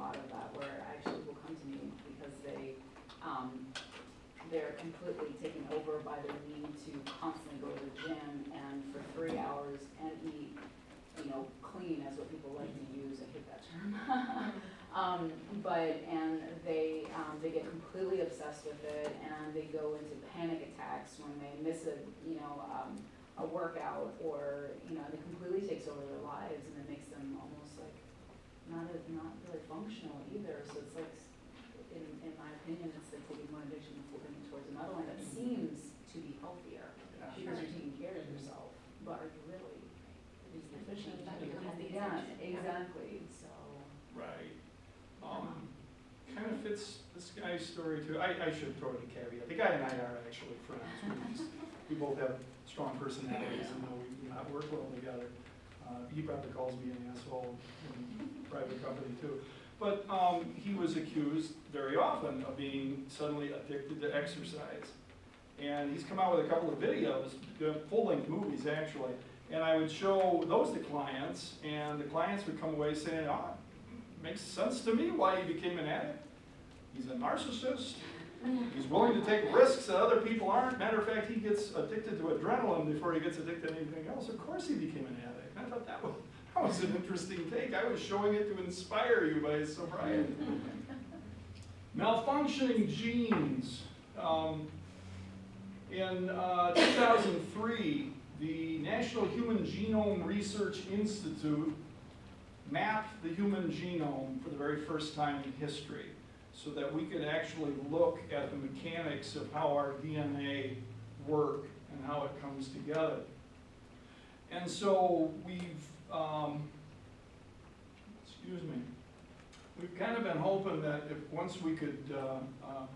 lot of that where actually people come to me because they're completely taken over by their need to constantly go to the gym and for 3 hours and eat, clean is what people like to use. I hate that term. They get completely obsessed with it, and they go into panic attacks when they miss a workout, or it completely takes over their lives, and it makes them almost like not really functional either. So it's like, in my opinion, it's like taking one addiction and flipping it towards another one that seems to be healthier because you're taking care of yourself, but are you really? Is the efficient? Yeah, exactly. So. Right. Kind of fits this guy's story too. I should throw in a caveat. The guy and I are actually friends. We both have strong personalities, and though we not work well together. He probably calls me an asshole in private company too. But he was accused very often of being suddenly addicted to exercise. And he's come out with a couple of videos, full-length movies actually, and I would show those to clients, and the clients would come away saying, it makes sense to me why he became an addict. He's a narcissist. He's willing to take risks that other people aren't. Matter of fact, he gets addicted to adrenaline before he gets addicted to anything else. Of course he became an addict. I thought that was an interesting take. I was showing it to inspire you by his sobriety. Malfunctioning genes. In 2003, the National Human Genome Research Institute mapped the human genome for the very first time in history, so that we could actually look at the mechanics of how our DNA work and how it comes together. And so we've kind of been hoping that if once we could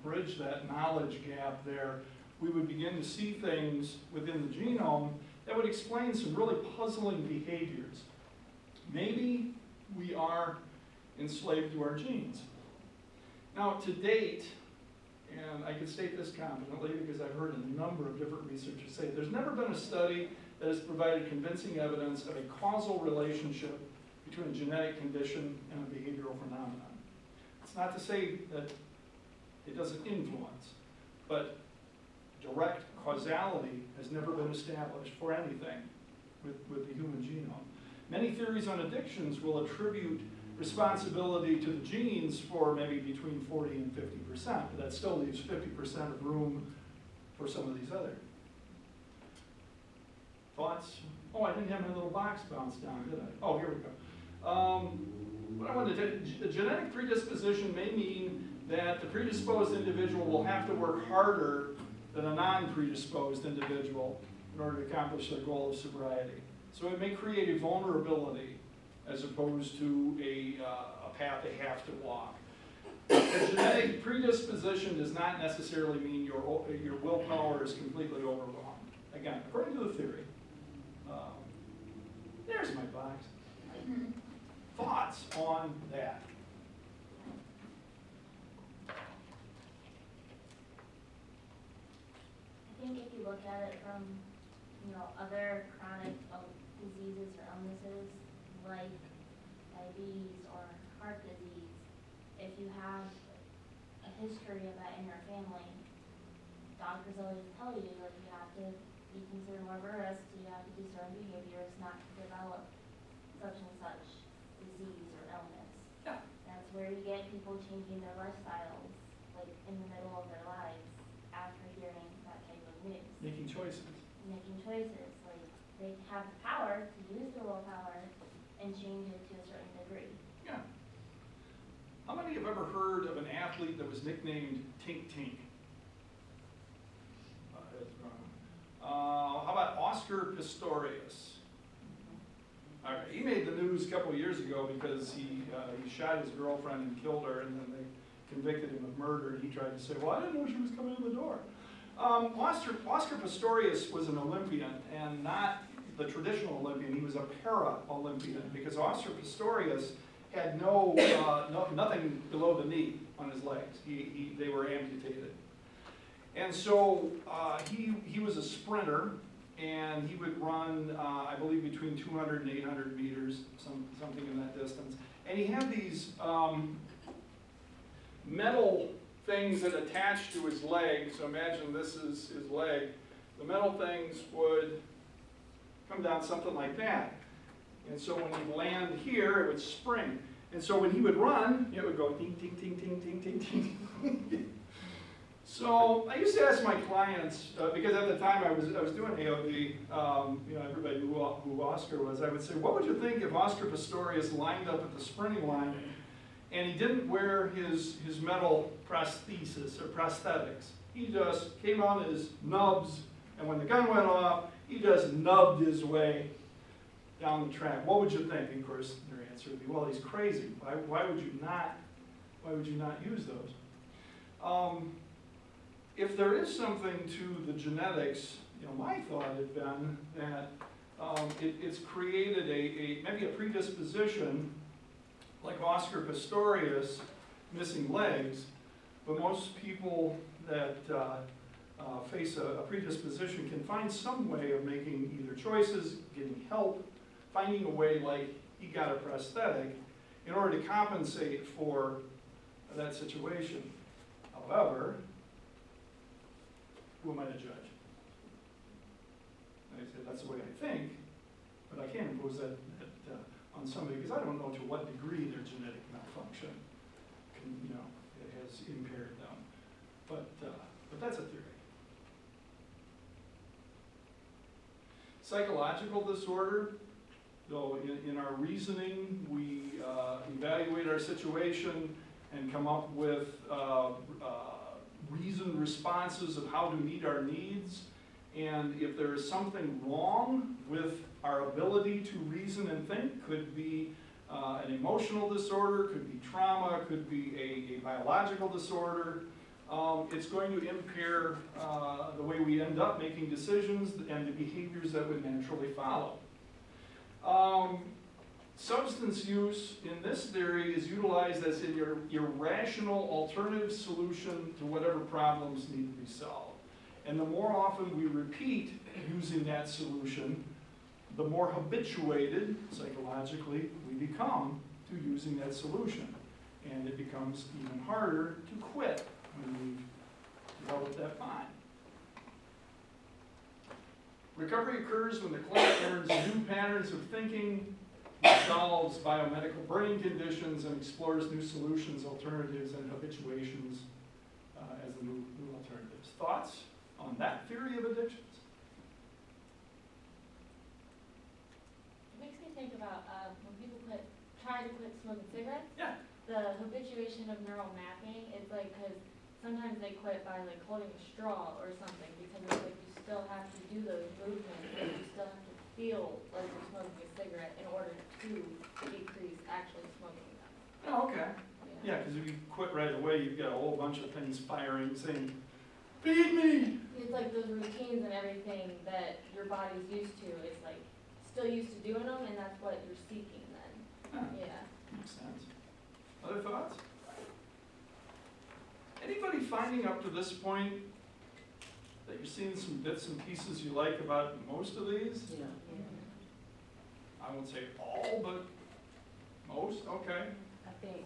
bridge that knowledge gap there, we would begin to see things within the genome that would explain some really puzzling behaviors. Maybe we are enslaved to our genes. Now, to date, and I can state this confidently because I've heard a number of different researchers say, there's never been a study that has provided convincing evidence of a causal relationship between a genetic condition and a behavioral phenomenon. It's not to say that it doesn't influence, but direct causality has never been established for anything with the human genome. Many theories on addictions will attribute responsibility to the genes for maybe between 40 and 50%, but that still leaves 50% of room for some of these other. Thoughts? Oh, I didn't have my little box bounced down, did I? Oh, here we go. What I wanted to, a genetic predisposition may mean that the predisposed individual will have to work harder than a non-predisposed individual in order to accomplish their goal of sobriety. So it may create a vulnerability as opposed to a path they have to walk. A genetic predisposition does not necessarily mean your willpower is completely overwhelmed. Again, according to the theory. There's my box. Thoughts on that? I think if you look at it from, other chronic diseases or illnesses like diabetes or heart disease, if you have a history of that in your family, doctors always tell you that you have to be considered more of a risk, you have to do certain behaviors not to develop such and such disease or illness. Yeah. That's where you get people changing their lifestyles, like in the middle of their lives after hearing that type of news. Making choices. Like they have the power to use their willpower and change it to a certain degree. Yeah. How many have ever heard of an athlete that was nicknamed Tink Tink? How about Oscar Pistorius? All right, he made the news a couple of years ago because he shot his girlfriend and killed her, and then they convicted him of murder, and he tried to say, well, I didn't know she was coming in the door. Oscar Pistorius was an Olympian, and not the traditional Olympian. He was a para-Olympian because Oscar Pistorius had nothing below the knee on his legs. They were amputated. And so he was a sprinter, and he would run, I believe, between 200 and 800 meters, something in that distance. And he had these metal things that attach to his leg, so imagine this is his leg, the metal things would come down something like that. And so when he'd land here, it would spring. And so when he would run, it would go ding, ding, ding, ding, ding, ding, ding. So I used to ask my clients, because at the time I was doing AOD, everybody knew who Oscar was. I would say, what would you think if Oscar Pistorius lined up at the sprinting line and he didn't wear his metal prosthesis or prosthetics? He just came on his nubs, and when the gun went off, he just nubbed his way down the track. What would you think? And of course, their answer would be, well, he's crazy. Why would you not use those? If there is something to the genetics, my thought had been that it's created maybe a predisposition, like Oscar Pistorius, missing legs, but most people that face a predisposition can find some way of making either choices, getting help, finding a way like he got a prosthetic in order to compensate for that situation. However, who am I to judge? And I say, that's the way I think, but I can't impose that on somebody because I don't know to what degree their genetic malfunction it has impaired them. But that's a theory. Psychological disorder, though in our reasoning, we evaluate our situation and come up with reasoned responses of how to meet our needs. And if there is something wrong with our ability to reason and think, could be an emotional disorder, could be trauma, could be a biological disorder, it's going to impair the way we end up making decisions and the behaviors that would naturally follow. Substance use in this theory is utilized as an irrational alternative solution to whatever problems need to be solved. And the more often we repeat using that solution, the more habituated, psychologically, we become to using that solution. And it becomes even harder to quit when we've developed that bond. Recovery occurs when the client learns new patterns of thinking, solves biomedical brain conditions, and explores new solutions, alternatives, and habituations as the new alternatives. Thoughts on that theory of addictions? It makes me think about when people try to quit smoking cigarettes. Yeah. The habituation of neural mapping is like, because sometimes they quit by like holding a straw or something, because it's like you still have to do those movements, and you still have to feel like you're smoking a cigarette in order to decrease actually smoking them. Oh, okay. Yeah, because if you quit right away, you've got a whole bunch of things firing, saying, feed me! It's like those routines and everything that your body's used to, it's like still used to doing them, and that's what you're seeking then. Huh. Yeah. Makes sense. Other thoughts? Anybody finding up to this point that you're seeing some bits and pieces you like about most of these? Yeah. I won't say all, but most, okay. I think,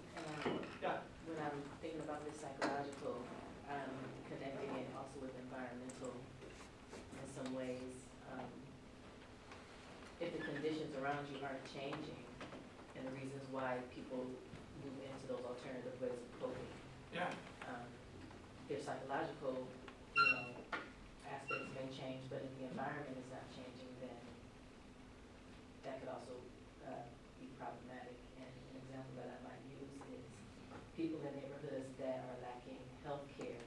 Yeah. when I'm thinking about this psychological, I'm connecting it also with environmental in some ways. If the conditions around you aren't changing, and the reasons why people move into those alternative ways of coping, Yeah. their psychological, aspects may change, but if the environment is not changing, then that could also be problematic. And an example that I might use is people in neighborhoods that are lacking health care.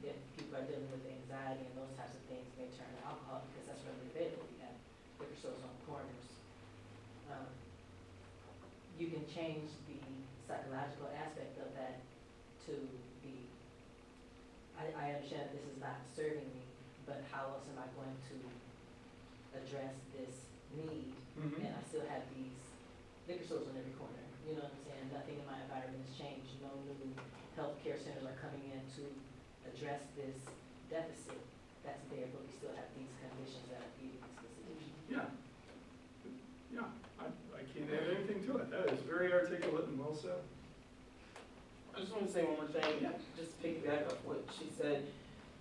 If people are dealing with anxiety and those types of things, may turn to alcohol because that's readily available. You have liquor stores on the corners. You can change the psychological aspect of that to be, I understand that this is not serving me, but how else am I going to address this need? Mm-hmm. And I still have these liquor stores on every corner. You know what I'm saying? Nothing in my environment has changed. No new healthcare centers are coming in to address this deficit that's there, but we still have these conditions that are feeding this institution. Yeah. Yeah. I can't add anything to it. That is very articulate and well said. I just want to say one more thing, Yeah. just piggyback off what she said.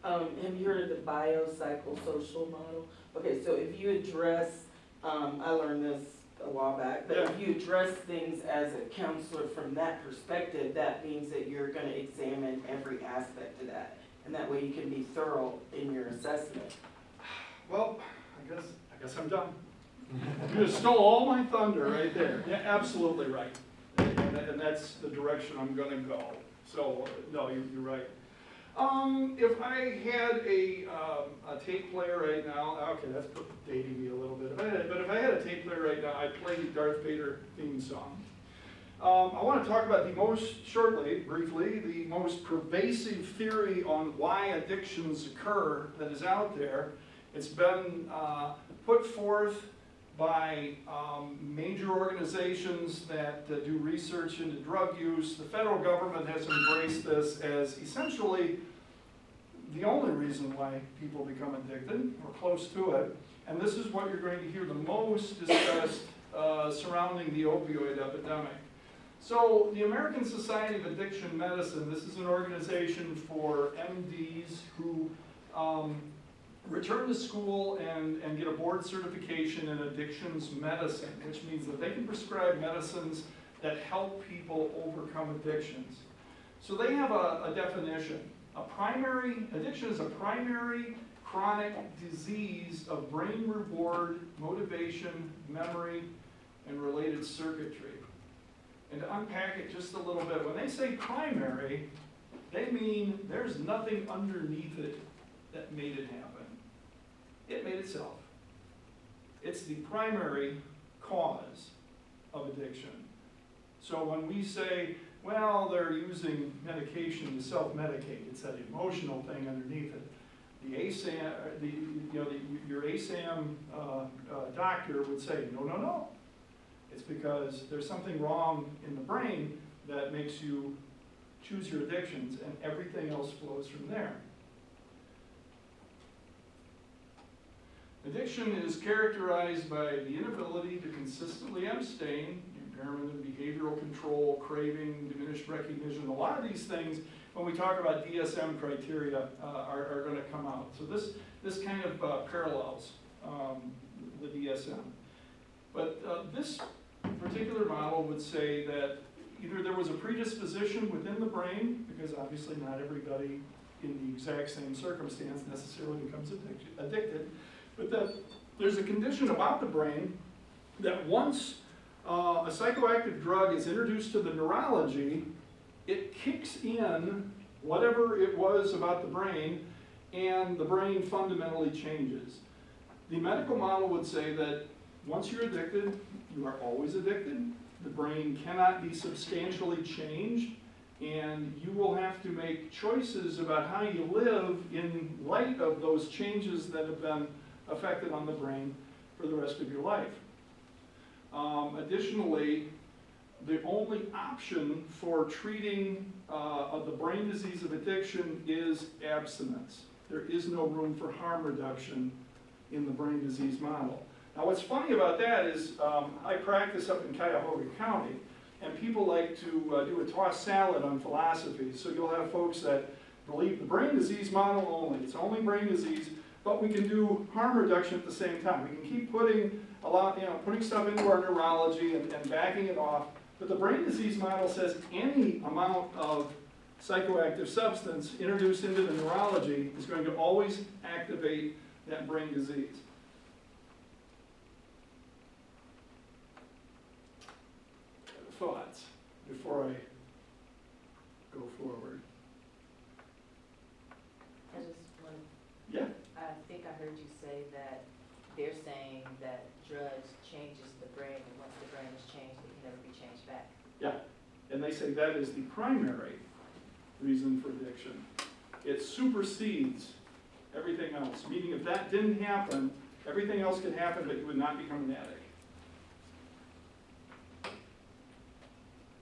Have you heard of the biopsychosocial model? Okay, so if you address, I learned this a while back, but if you address things as a counselor from that perspective, that means that you're gonna examine every aspect of that. And that way you can be thorough in your assessment. Well, I guess I'm done. You just stole all my thunder right there. Yeah, absolutely right. And that's the direction I'm gonna go. So, no, you're right. If I had a tape player right now, okay, that's dating me a little bit. But if I had a tape player right now, I'd play the Darth Vader theme song. I want to talk about briefly, the most pervasive theory on why addictions occur that is out there. It's been put forth by major organizations that do research into drug use. The federal government has embraced this as essentially the only reason why people become addicted, or close to it. And this is what you're going to hear the most discussed surrounding the opioid epidemic. So the American Society of Addiction Medicine, this is an organization for MDs who return to school and get a board certification in addictions medicine, which means that they can prescribe medicines that help people overcome addictions. So they have a definition. Addiction is a primary chronic disease of brain reward, motivation, memory, and related circuitry. And to unpack it just a little bit, when they say primary, they mean there's nothing underneath it that made it happen. It made itself. It's the primary cause of addiction. So when we say, well, they're using medication to self-medicate, it's that emotional thing underneath it. The ASAM, your ASAM doctor would say, no. It's because there's something wrong in the brain that makes you choose your addictions, and everything else flows from there. Addiction is characterized by the inability to consistently abstain, impairment in behavioral control, craving, diminished recognition. A lot of these things, when we talk about DSM criteria, are going to come out. So this kind of parallels the DSM. But this particular model would say that either there was a predisposition within the brain, because obviously not everybody in the exact same circumstance necessarily becomes addicted, but that there's a condition about the brain that once a psychoactive drug is introduced to the neurology, it kicks in whatever it was about the brain, and the brain fundamentally changes. The medical model would say that once you're addicted, you are always addicted. The brain cannot be substantially changed, and you will have to make choices about how you live in light of those changes that have been affected on the brain for the rest of your life. Additionally, the only option for treating the brain disease of addiction is abstinence. There is no room for harm reduction in the brain disease model. Now what's funny about that is I practice up in Cuyahoga County, and people like to do a tossed salad on philosophy. So you'll have folks that believe the brain disease model only, it's only brain disease, but we can do harm reduction at the same time. We can keep putting putting stuff into our neurology and backing it off, but the brain disease model says any amount of psychoactive substance introduced into the neurology is going to always activate that brain disease. Thoughts before I go forward? I just want, Yeah. I think I heard you say that they're saying that drugs changes the brain, and once the brain is changed, it can never be changed back. Yeah, and they say that is the primary reason for addiction. It supersedes everything else, meaning if that didn't happen, everything else could happen, but you would not become an addict.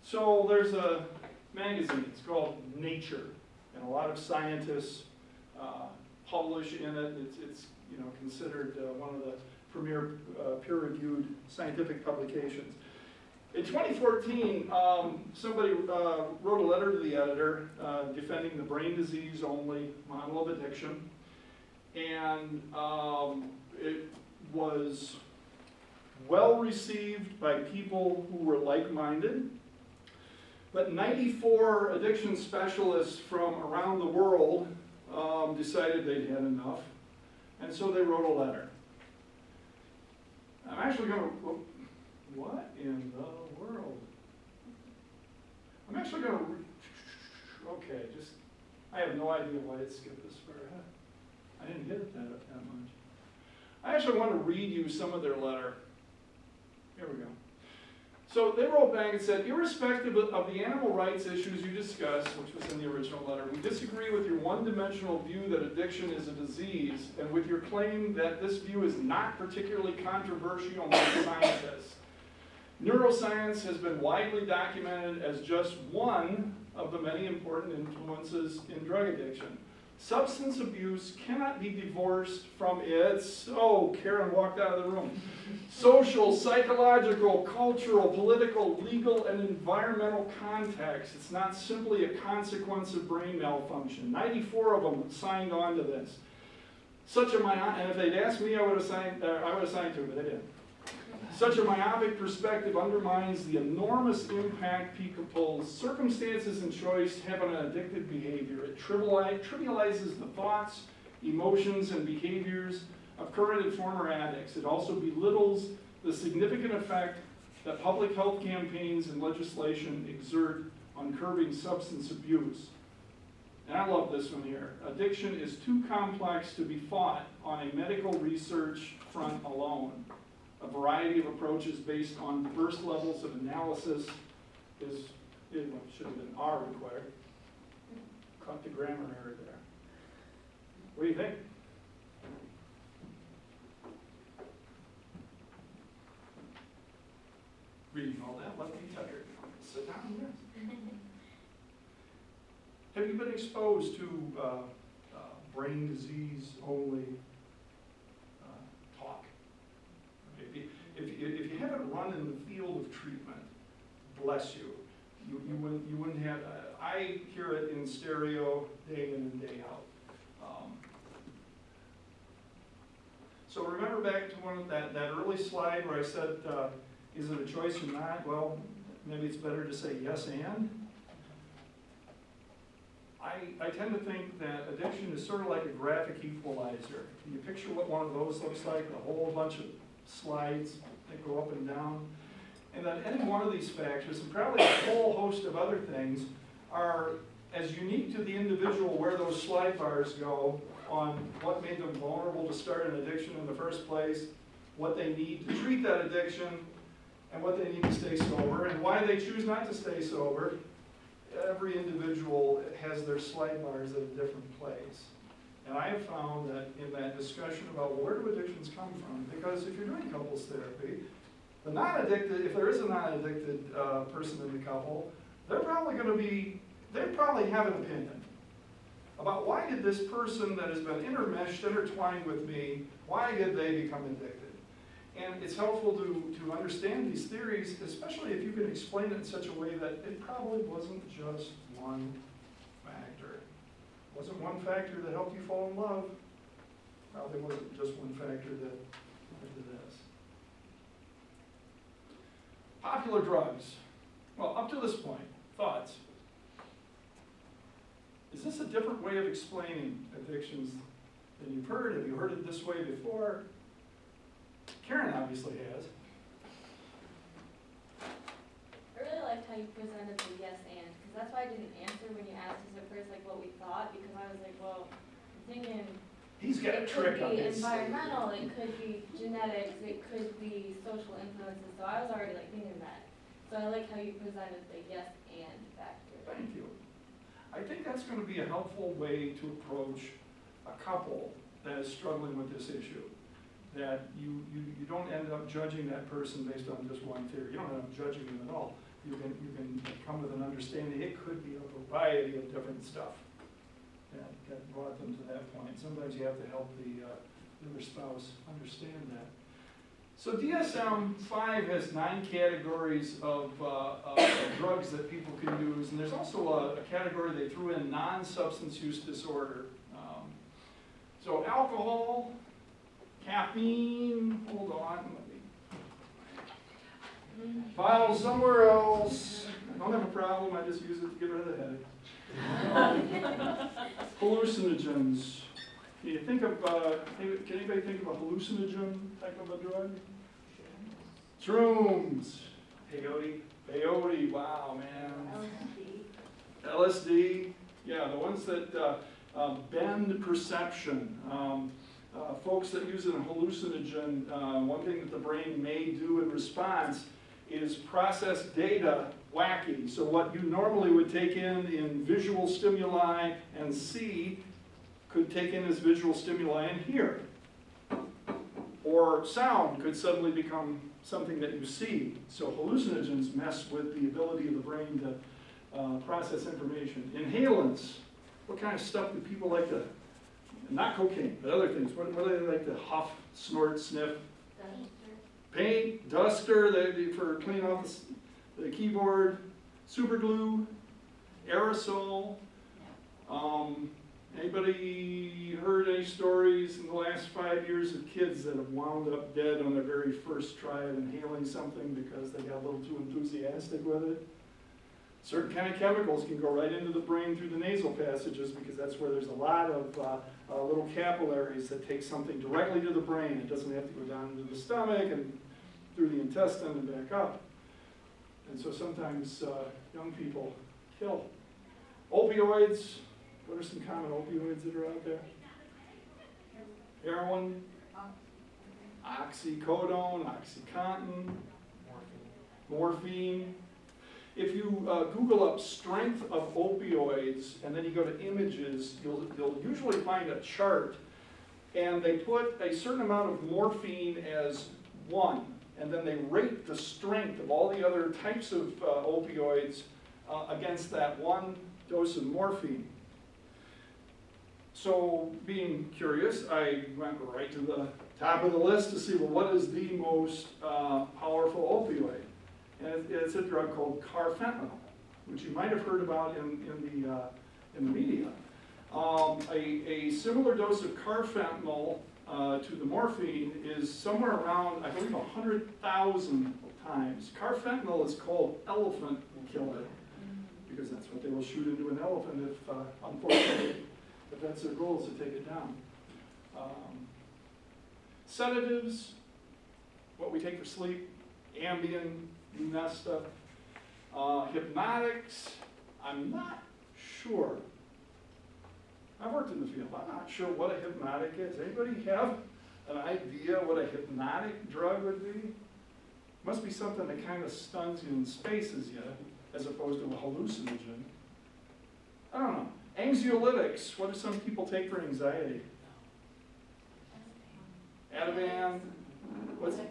So there's a magazine, it's called Nature, and a lot of scientists publish in it. It's considered one of the premier peer-reviewed scientific publications. In 2014, somebody wrote a letter to the editor defending the brain disease only model of addiction. And it was well received by people who were like-minded. But 94 addiction specialists from around the world decided they'd had enough. And so they wrote a letter. I'm actually going to, what in the world? I'm actually going to, okay, just, I have no idea why it skipped this far ahead. I didn't get it that much. I actually want to read you some of their letter. Here we go. So they wrote back and said, irrespective of the animal rights issues you discussed, which was in the original letter, we disagree with your one-dimensional view that addiction is a disease, and with your claim that this view is not particularly controversial among scientists. Neuroscience has been widely documented as just one of the many important influences in drug addiction. Substance abuse cannot be divorced from its, oh, Karen walked out of the room, social, psychological, cultural, political, legal, and environmental context. It's not simply a consequence of brain malfunction. 94 of them signed on to this. And if they'd asked me, I would have signed to it, but they didn't. Such a myopic perspective undermines the enormous impact people's circumstances and choice have on an addicted behavior. It trivializes the thoughts, emotions, and behaviors of current and former addicts. It also belittles the significant effect that public health campaigns and legislation exert on curbing substance abuse. And I love this one here. Addiction is too complex to be fought on a medical research front alone. A variety of approaches based on diverse levels of analysis should have been are required. Caught the grammar error there. What do you think? Reading all that left me tired. Sit down here. Have you been exposed to brain disease only talk? If you haven't run in the field of treatment, bless you. You wouldn't have. I hear it in stereo day in and day out. So remember back to one of that early slide where I said, is it a choice or not? Well, maybe it's better to say yes and. I tend to think that addiction is sort of like a graphic equalizer. Can you picture what one of those looks like? A whole bunch of slides that go up and down. And that any one of these factors, and probably a whole host of other things, are as unique to the individual where those slide bars go on what made them vulnerable to start an addiction in the first place, what they need to treat that addiction, and what they need to stay sober, and why they choose not to stay sober. Every individual has their slide bars at a different place. And I have found that in that discussion about where do addictions come from, because if you're doing couples therapy, the non-addicted, if there is a non-addicted person in the couple, they probably have an opinion about why did this person that has been intertwined with me, why did they become addicted? And it's helpful to understand these theories, especially if you can explain it in such a way that it probably wasn't just one factor. It wasn't one factor that helped you fall in love. Probably wasn't just one factor that did this. Popular drugs. Well, up to this point, thoughts. Is this a different way of explaining addictions than you've heard? Have you heard it this way before? Karen obviously has. I really liked how you presented the yes and, because that's why I didn't answer when you asked us at first, like, what we thought, because I was like, well, I'm thinking He's got a it trick could up be his sleeve. environmental, it could be genetics, it could be social influences, so I was already like thinking that. So I like how you presented the yes and factor. Thank you. I think that's going to be a helpful way to approach a couple that is struggling with this issue. That you don't end up judging that person based on just one theory. You don't end up judging them at all. You can come with an understanding. It could be a variety of different stuff that brought them to that point. Sometimes you have to help the other spouse understand that. So DSM-5 has 9 categories of drugs that people can use, and there's also a category they threw in non-substance use disorder. So alcohol, caffeine, hold on, let me file somewhere else. I don't have a problem, I just use it to get rid of the headache. Hallucinogens. Can you think of, can anybody think of a hallucinogen type of a drug? Shrooms. Peyote. Peyote, wow, man. LSD. LSD, yeah, the ones that bend perception. Folks that use a hallucinogen, one thing that the brain may do in response is process data wacky. So what you normally would take in visual stimuli and see could take in as visual stimuli and hear. Or sound could suddenly become something that you see. So hallucinogens mess with the ability of the brain to process information. Inhalants, what kind of stuff do people like to, not cocaine, but other things, what do they like to huff, snort, sniff? Paint, duster for cleaning off the keyboard, super glue, aerosol. Anybody heard any stories in the last 5 years of kids that have wound up dead on their very first try of inhaling something because they got a little too enthusiastic with it? Certain kind of chemicals can go right into the brain through the nasal passages because that's where there's a lot of little capillaries that take something directly to the brain. It doesn't have to go down into the stomach and through the intestine and back up. And so sometimes young people kill. Opioids, what are some common opioids that are out there? Heroin, oxycodone, OxyContin, morphine. If you Google up strength of opioids and then you go to images, you'll usually find a chart, and they put a certain amount of morphine as 1, and then they rate the strength of all the other types of opioids against that 1 dose of morphine. So, being curious, I went right to the top of the list to see, well, what is the most powerful opioid? And it's a drug called carfentanil, which you might have heard about in the media. A similar dose of carfentanil to the morphine is somewhere around, I believe, 100,000 times. Carfentanil is called elephant killer because that's what they will shoot into an elephant if, unfortunately, if that's their goal, is to take it down. Sedatives, what we take for sleep, Ambien, that stuff. Hypnotics, I'm not sure. I've worked in the field, I'm not sure what a hypnotic is. Anybody have an idea what a hypnotic drug would be? Must be something that kind of stuns you and spaces you, as opposed to a hallucinogen. I don't know. Anxiolytics, what do some people take for anxiety? Ativan, what's it?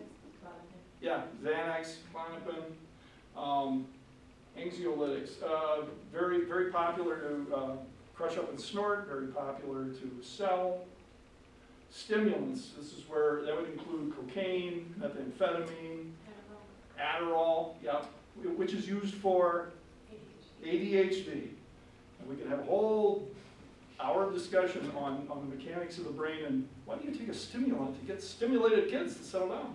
Yeah, Xanax, Klonopin, anxiolytics. Very, very popular to crush up and snort, very popular to sell. Stimulants, this is where, that would include cocaine, methamphetamine, Adderall, yep, which is used for ADHD. And we could have a whole hour of discussion on the mechanics of the brain and why do you take a stimulant to get stimulated kids to settle down?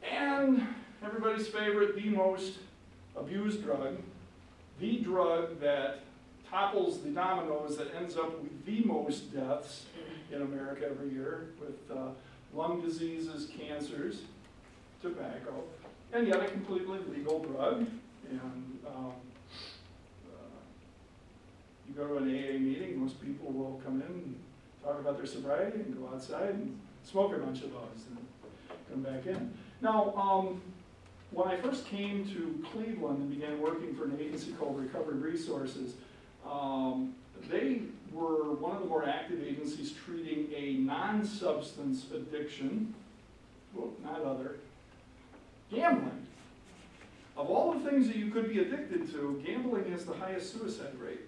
And everybody's favorite, the most abused drug, the drug that topples the dominoes that ends up with the most deaths in America every year with lung diseases, cancers, tobacco, and yet a completely legal drug. And you go to an AA meeting, most people will come in and talk about their sobriety and go outside and smoke a bunch of those and come back in. Now, when I first came to Cleveland and began working for an agency called Recovery Resources, they were one of the more active agencies treating a non-substance addiction, well, not other, gambling. Of all the things that you could be addicted to, gambling has the highest suicide rate.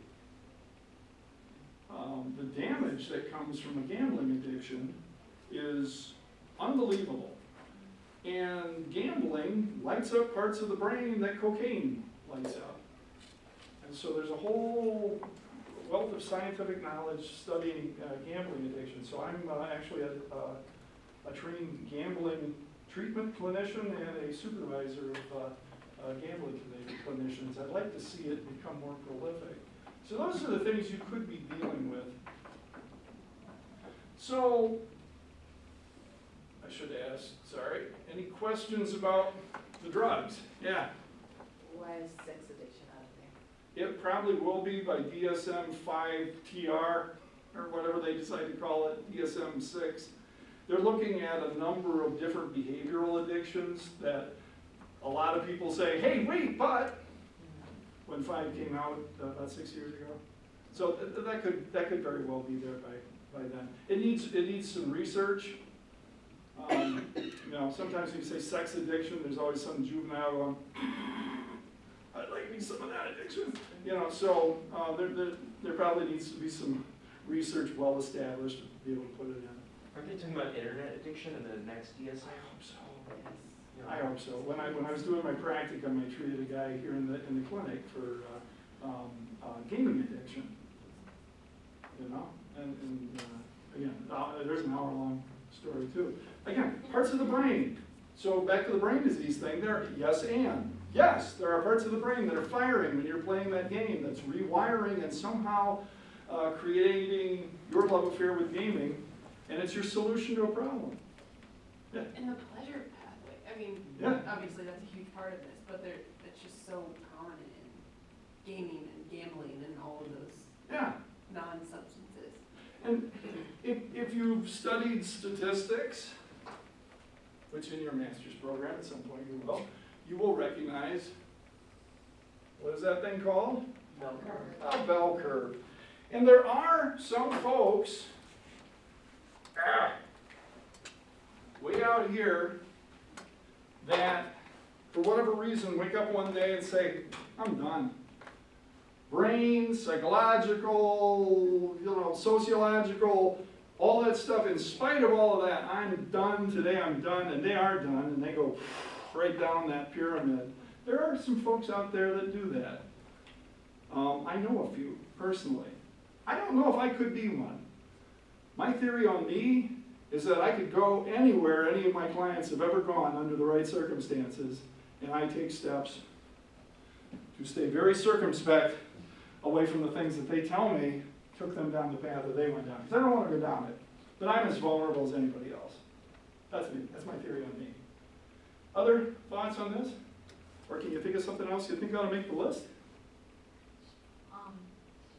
The damage that comes from a gambling addiction is unbelievable. And gambling lights up parts of the brain that cocaine lights up. And so there's a whole wealth of scientific knowledge studying gambling addiction. So I'm actually a trained gambling treatment clinician and a supervisor of gambling clinicians. I'd like to see it become more prolific. So those are the things you could be dealing with. So, I should ask, sorry, any questions about the drugs? Yeah. Why is sex addiction out of there? It probably will be by DSM-5-TR, or whatever they decide to call it, DSM-6. They're looking at a number of different behavioral addictions that a lot of people say, hey, wait, but, when 5 came out about 6 years ago. So that could very well be there by then. It needs some research. You know, sometimes when you say sex addiction, there's always some juvenile going, I'd like me some of that addiction. You know, so there probably needs to be some research well established to be able to put it in. Are they talking about internet addiction in the next DSM? I hope so. Yes. I hope so. When I was doing my practicum, I treated a guy here in the clinic for gaming addiction. You know, and again, there's an hour-long story too. Again, parts of the brain. So back to the brain disease thing. Yes, there are parts of the brain that are firing when you're playing that game. That's rewiring and somehow creating your love affair with gaming, and it's your solution to a problem. Yeah. And the pleasure pathway, I mean, Yeah. obviously that's a huge part of this, but it's just so common in gaming and gambling and all of those Yeah. non-substances. And if you've studied statistics, which in your master's program at some point you will recognize, what is that thing called? Bell curve. A bell curve. And there are some folks way out here that, for whatever reason, wake up one day and say, I'm done. Brain, psychological, sociological, all that stuff, in spite of all of that, I'm done today, I'm done, and they are done, and they go right down that pyramid. There are some folks out there that do that. I know a few, personally. I don't know if I could be one. My theory on me is that I could go anywhere any of my clients have ever gone under the right circumstances, and I take steps to stay very circumspect away from the things that they tell me took them down the path that they went down. Because I don't want to go down it. But I'm as vulnerable as anybody else. That's me. That's my theory on me. Other thoughts on this? Or can you think of something else you think ought to make the list?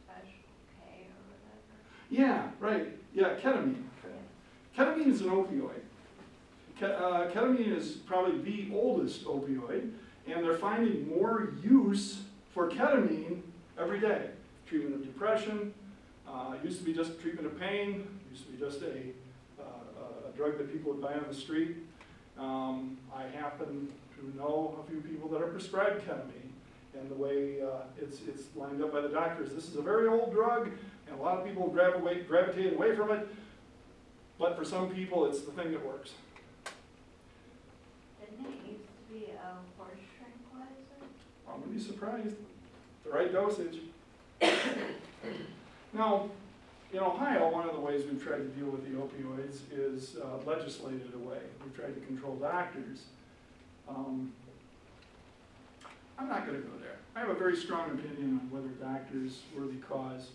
Special K or whatever. Yeah, right. Yeah, ketamine. Ketamine is an opioid. Ketamine is probably the oldest opioid, and they're finding more use for ketamine every day. Treatment of depression, used to be just treatment of pain, used to be just a drug that people would buy on the street. I happen to know a few people that are prescribed ketamine, and the way it's lined up by the doctors. This is a very old drug, and a lot of people gravitate away from it, but for some people it's the thing that works. Didn't it used to be a horse tranquilizer? I wouldn't be surprised. The right dosage. Now, in Ohio, one of the ways we've tried to deal with the opioids is legislate it away. We've tried to control doctors. I'm not going to go there. I have a very strong opinion on whether doctors were the cause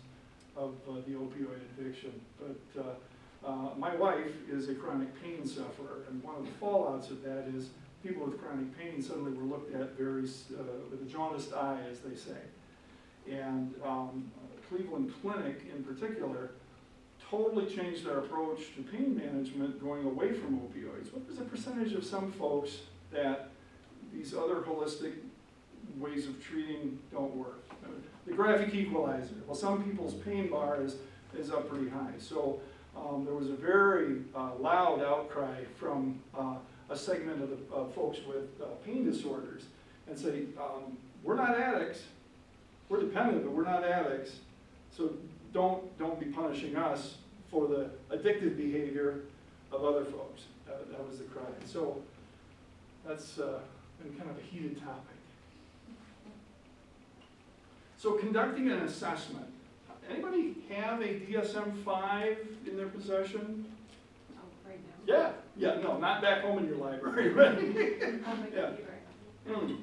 of the opioid addiction. But my wife is a chronic pain sufferer, and one of the fallouts of that is people with chronic pain suddenly were looked at very with a jaundiced eye, as they say. And Cleveland Clinic, in particular, totally changed their approach to pain management, going away from opioids. What was the percentage of some folks that these other holistic ways of treating don't work? The graphic equalizer. Well, some people's pain bar is up pretty high. So there was a very loud outcry from a segment of the folks with pain disorders, and say, we're not addicts. We're dependent, but we're not addicts. So don't be punishing us for the addictive behavior of other folks. That was the cry. So That's been kind of a heated topic. So conducting an assessment. Anybody have a DSM-5 in their possession? Oh, right now. Yeah, no, not back home in your library, right? On my Yeah. computer.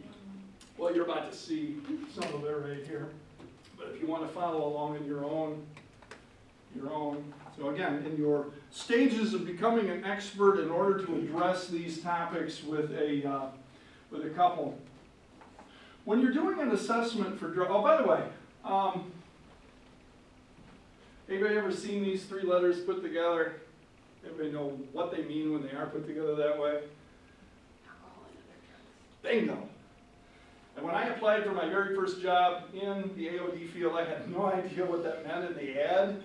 Well, you're about to see some of it right here. But if you want to follow along in your own. So again, in your stages of becoming an expert in order to address these topics with a couple. When you're doing an assessment for drug, oh, by the way, anybody ever seen these three letters put together? Everybody know what they mean when they are put together that way? Alcohol and other drugs. Bingo. And when I applied for my very first job in the AOD field, I had no idea what that meant in the ad.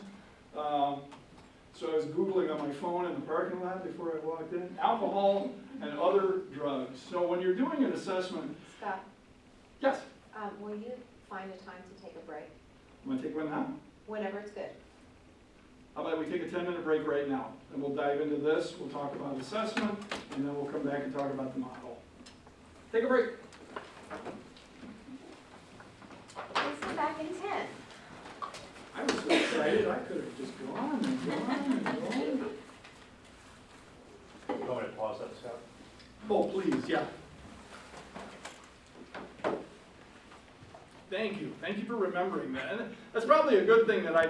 So I was Googling on my phone in the parking lot before I walked in, alcohol and other drugs. So when you're doing an assessment, Scott, yes, will you find a time to take a break? I'm gonna take one now. Whenever it's good. How about we take a 10-minute break right now, and we'll dive into this, we'll talk about assessment, and then we'll come back and talk about the model. Take a break. We'll see you back in 10. I was so excited, I could have just gone and gone and gone. You want me to pause that, Scott? Oh, please, yeah. Thank you for remembering that. And that's probably a good thing that I